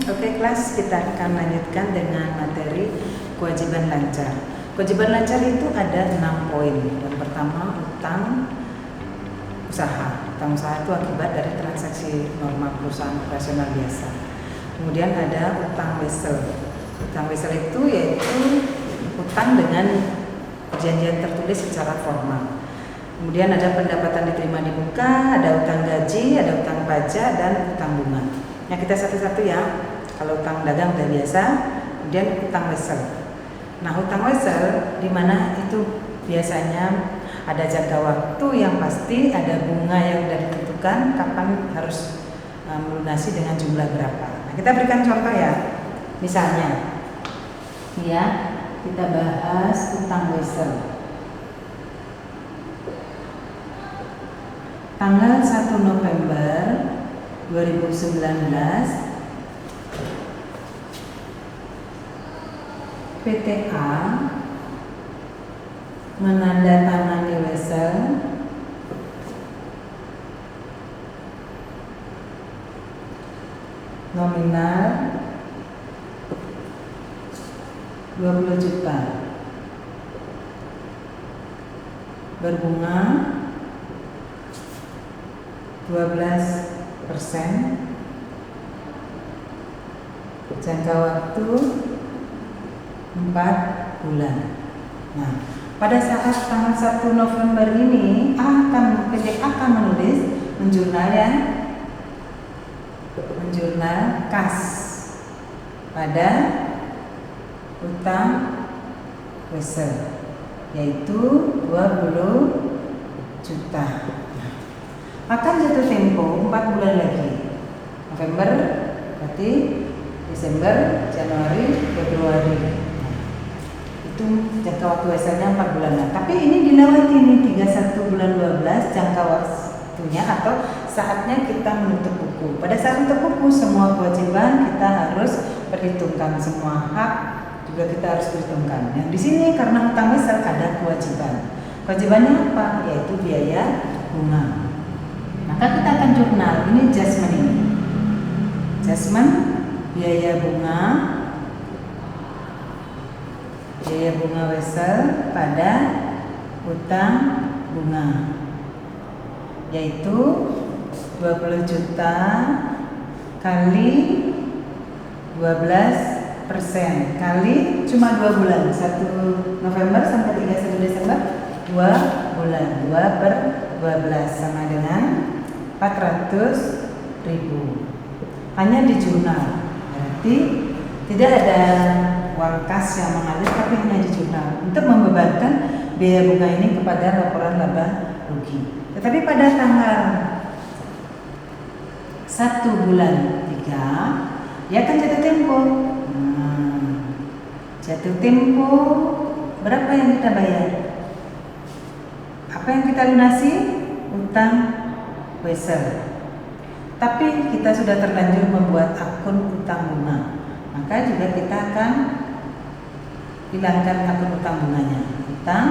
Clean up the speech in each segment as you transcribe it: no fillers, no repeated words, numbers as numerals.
Oke kelas, kita akan lanjutkan dengan materi kewajiban lancar. Kewajiban lancar itu ada 6 poin. Yang pertama, utang usaha. Utang usaha itu akibat dari transaksi normal perusahaan operasional biasa. Kemudian ada utang wesel. Utang wesel itu yaitu utang dengan perjanjian tertulis secara formal. Kemudian ada pendapatan diterima di muka, ada utang gaji, ada utang pajak, dan utang bunga. Nah, kita satu-satu ya. Kalau utang dagang udah biasa, kemudian utang wesel. Nah, utang wesel di mana itu biasanya ada jangka waktu yang pasti, ada bunga yang sudah ditentukan kapan harus melunasi dengan jumlah berapa. Nah, kita berikan contoh ya. Misalnya, ya, kita bahas utang wesel. Tanggal 1 November 2019 PT A menandatangani wesel nominal 20 juta berbunga 12%, jangka waktu 4 bulan. Nah, pada saat tanggal 1 November ini PT A akan menulis menjurnal ya, menjurnal kas pada utang wesel yaitu 20 juta. Akan jatuh tempo 4 bulan lagi. November berarti Desember, Januari, Februari. Itu jangka waktu weselnya 4 bulan. Nah, tapi ini dilewati nih 31 bulan 12 jangka waktunya atau saatnya kita menutup buku. Pada saat menutup buku semua kewajiban kita harus perhitungkan, semua hak juga kita harus perhitungkan. Yang di sini karena utang wesel ada kewajiban. Kewajibannya apa? Yaitu biaya bunga. Maka kita akan jurnal, ini adjustment ini. Adjustment biaya bunga wesel pada utang bunga yaitu 20 juta kali 12% kali cuma 2 bulan, 1 November sampai 31 Desember 2 bulan, 2 per 12 sama dengan 400.000. Hanya di jurnal, berarti tidak ada uang kas yang mengalir, tapi hanya di jurnal untuk membebankan biaya bunga ini kepada laporan laba rugi. Tetapi pada tanggal 1 bulan 3 dia akan jatuh tempo. Jatuh tempo berapa yang kita bayar? Apa yang kita lunasi? Utang wesel. Tapi kita sudah terlanjur membuat akun utang bunga, maka juga kita akan hilangkan akun utang bunganya. Utang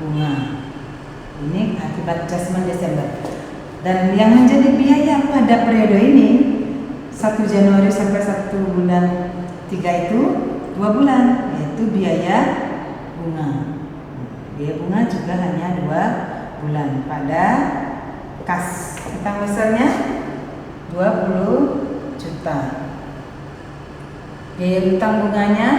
bunga ini akibat adjustment Desember. Dan yang menjadi biaya pada periode ini 1 Januari sampai 1 bulan 3 itu 2 bulan, yaitu biaya bunga. Biaya bunga juga hanya 2 bulan pada kas utang weselnya 20 juta. Biaya utang bunganya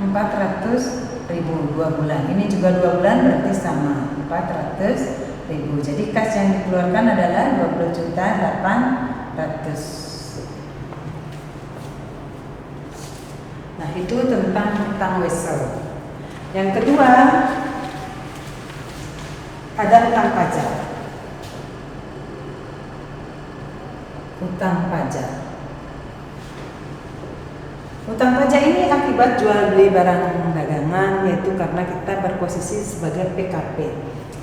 400.000 2 bulan. Ini juga 2 bulan berarti sama 400.000. Jadi kas yang dikeluarkan adalah 20 juta 800. Nah, itu tentang utang wesel. Yang kedua ada utang pajak. Utang pajak. Utang pajak ini akibat jual beli barang dagangan, yaitu karena kita berposisi sebagai PKP,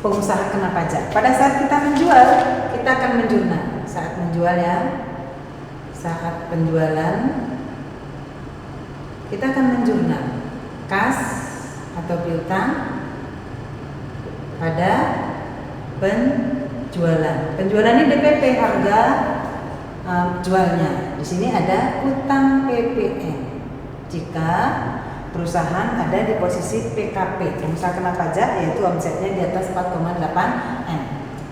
pengusaha kena pajak. Pada saat kita menjual, kita akan menjurnal. Saat menjual ya, saat penjualan kita akan menjurnal kas atau piutang pada penjualan. Penjualan ini DPP, harga jualnya. Di di sini ada utang PPN. Jika perusahaan ada di posisi PKP, pengusaha kena pajak, yaitu omsetnya di atas 4,8 M.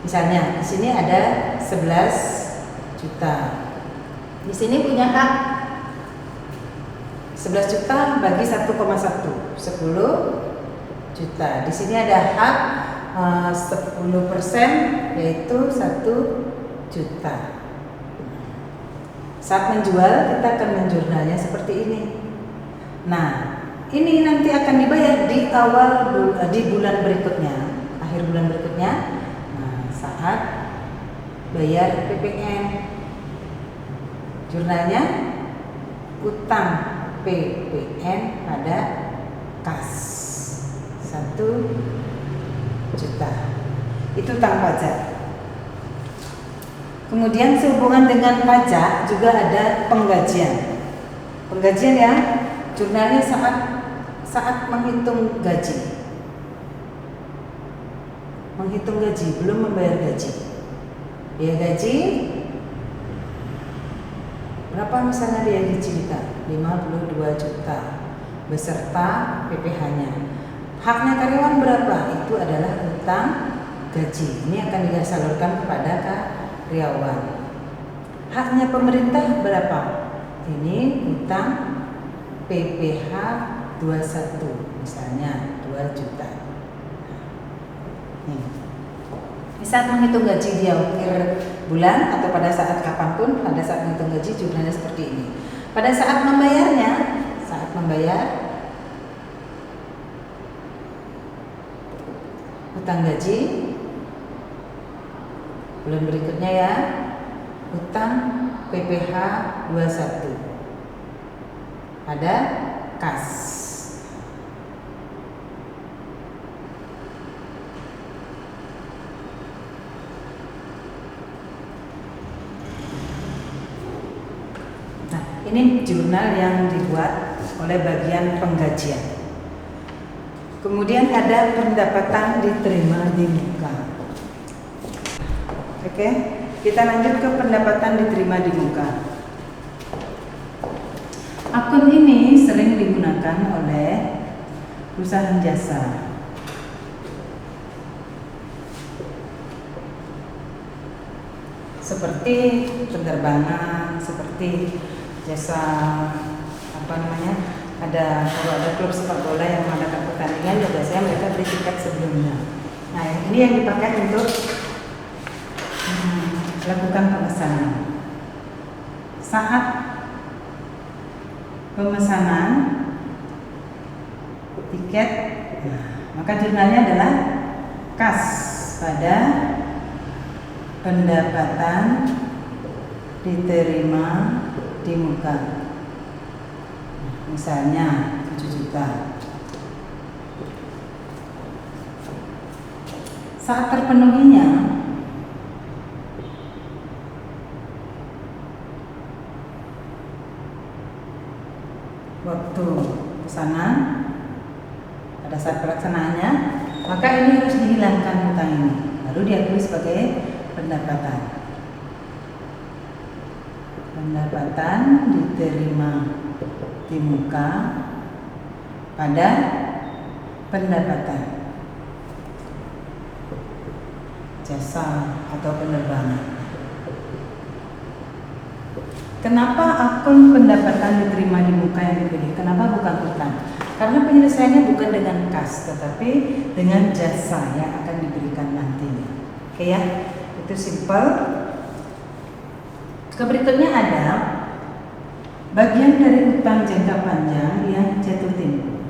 Misalnya di sini ada 11 juta. Di sini punya hak 11 juta bagi 1,1, 10 juta. Di sini ada hak 10%, yaitu 1 juta. Saat menjual kita akan menjurnalnya seperti ini. Nah, ini nanti akan dibayar di bulan berikutnya, akhir bulan berikutnya. Nah, saat bayar PPN, jurnalnya utang PPN pada kas 1 juta. Itu utang pajak. Kemudian sehubungan dengan pajak juga ada penggajian. Penggajian ya, jurnalnya saat menghitung gaji. Menghitung gaji, belum membayar gaji. Biaya gaji berapa misalnya biaya gaji kita? 52 juta beserta PPh-nya. Haknya karyawan berapa? Itu adalah utang gaji. Ini akan disalurkan kepada karyawan. Haknya pemerintah berapa? Ini utang PPh 21 misalnya 2 juta. Nih. Di saat menghitung gaji di akhir bulan atau pada saat kapanpun, pada saat menghitung gaji jurnalnya seperti ini. Pada saat membayarnya, saat membayar utang gaji, bulan berikutnya ya, utang PPh 21 ada kas. Nah, ini jurnal yang dibuat oleh bagian penggajian. Kemudian ada pendapatan diterima di muka. Oke, kita lanjut ke pendapatan diterima di muka. Akun ini sering digunakan oleh perusahaan jasa. Seperti penerbangan, seperti jasa kalau ada klub sepak bola yang mengadakan pertandingan, ya biasanya mereka beli tiket sebelumnya. Nah, ini yang dipakai untuk melakukan pemesanan. Saat pemesanan tiket, maka jurnalnya adalah kas pada pendapatan diterima di muka. Misalnya 7 juta. Saat terpenuhinya waktu pesanan, pada saat pelaksanaannya, maka ini harus dihilangkan hutang ini, lalu diakui sebagai pendapatan. Pendapatan diterima di muka pada pendapatan jasa atau penerbangan. Kenapa akun pendapatan diterima di muka yang dipilih? Kenapa bukan utang? Karena penyelesaiannya bukan dengan kas, tetapi dengan jasa yang akan diberikan nantinya. Oke ya, itu simple. Berikutnya ada bagian dari utang jangka panjang yang jatuh tempo,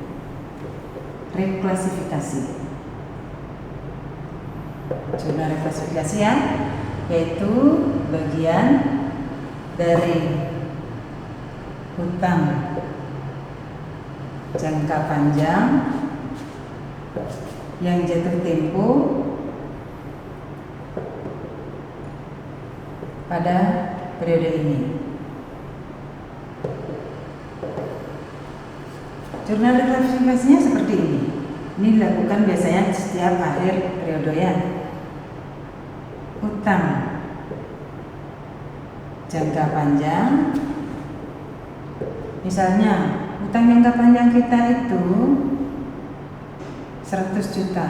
reklasifikasi. Jurnal reklasifikasi ya, yaitu bagian dari utang jangka panjang yang jatuh tempo pada periode ini. Jurnal reklasifikasinya seperti ini. Ini dilakukan biasanya setiap akhir periode ya. Utang jangka panjang Misalnya utang jangka panjang kita itu 100 juta.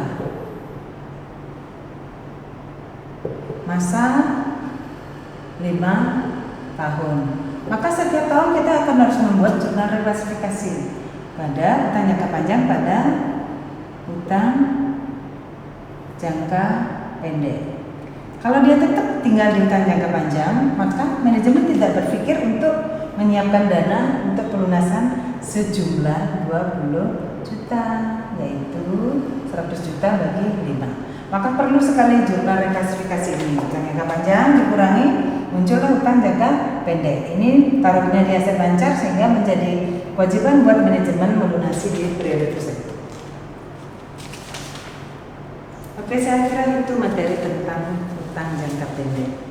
Masa 5 tahun. Maka setiap tahun kita akan harus membuat jurnal reklasifikasi pada utang jangka panjang, pada utang jangka pendek. Kalau dia tetap tinggal di utang jangka panjang, maka manajemen tidak berpikir untuk menyiapkan dana untuk pelunasan sejumlah 20 juta, yaitu 100 juta bagi 5. Maka perlu sekali jurnal reklasifikasi ini. Utang jangka panjang dikurangi, muncullah utang jangka pendek. Ini taruhnya di aset lancar sehingga menjadi kewajiban buat manajemen melunasi di periode tersebut. Oke, saya kira itu materi tentang utang jangka pendek.